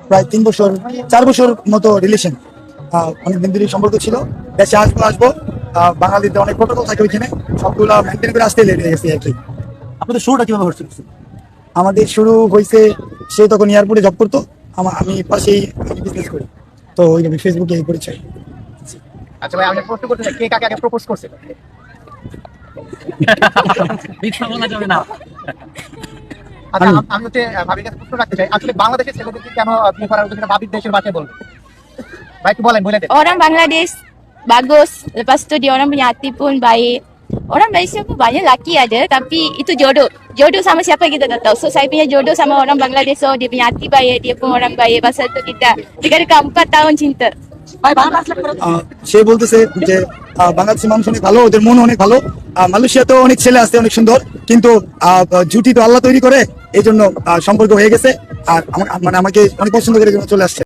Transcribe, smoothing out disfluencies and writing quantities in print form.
প্রায় 3 বছর 4 বছর মতো রিলেশন, অনেকদিন ধরে সম্পর্ক ছিল। দেশে আসবো বাঙালিতে অনেক প্রোটোকল থাকে ওইখানে, সবগুলো মেনটেন করে আসতে লেট হয়ে গেছে আর কি। আপনাদের শুরুটা কিভাবে হচ্ছিল? আমাদের শুরু হয়েছে, সে তখন এয়ারপোর্টে জব করতো, আমি পাশেই বিজনেস করি, তো ওই ফেসবুকে এই পরিচয়। আচ্ছা ভাই, আমি প্রশ্ন করতে চাই, কে কাকে আগে প্রপোজ করছে? মিথ্যা বলা যাবে না। আচ্ছা, আমি হচ্ছে ভাবির কাছে প্রশ্ন রাখতে চাই, আসলে বাংলাদেশের ছেলেদেরকে কেন বিয়ে করার উচিত না ভাবির দেশের ভাষায় বলবে? ভাই একটু বলে দেন। Orang Bangladesh bagus, lepas tu dia orang punya hati pun baik. Orang Malaysia pun banyak lelaki ada, tapi itu jodoh. Jodoh sama siapa kita tak tahu. So saya punya jodoh sama orang Bangladesh, so dia punya hati baik, dia pun orang baik. Pasal tu kita dekat 4 tahun cinta. সে বলতেছে যে বাংলাদেশের মানুষ অনেক ভালো, ওদের মন অনেক ভালো। মালয়েশিয়াতে অনেক ছেলে আছে অনেক সুন্দর, কিন্তু জুটি তো আল্লাহ তৈরি করে, এই জন্য সম্পর্ক হয়ে গেছে। আর মানে আমাকে অনেক পছন্দ করে চলে আসছে।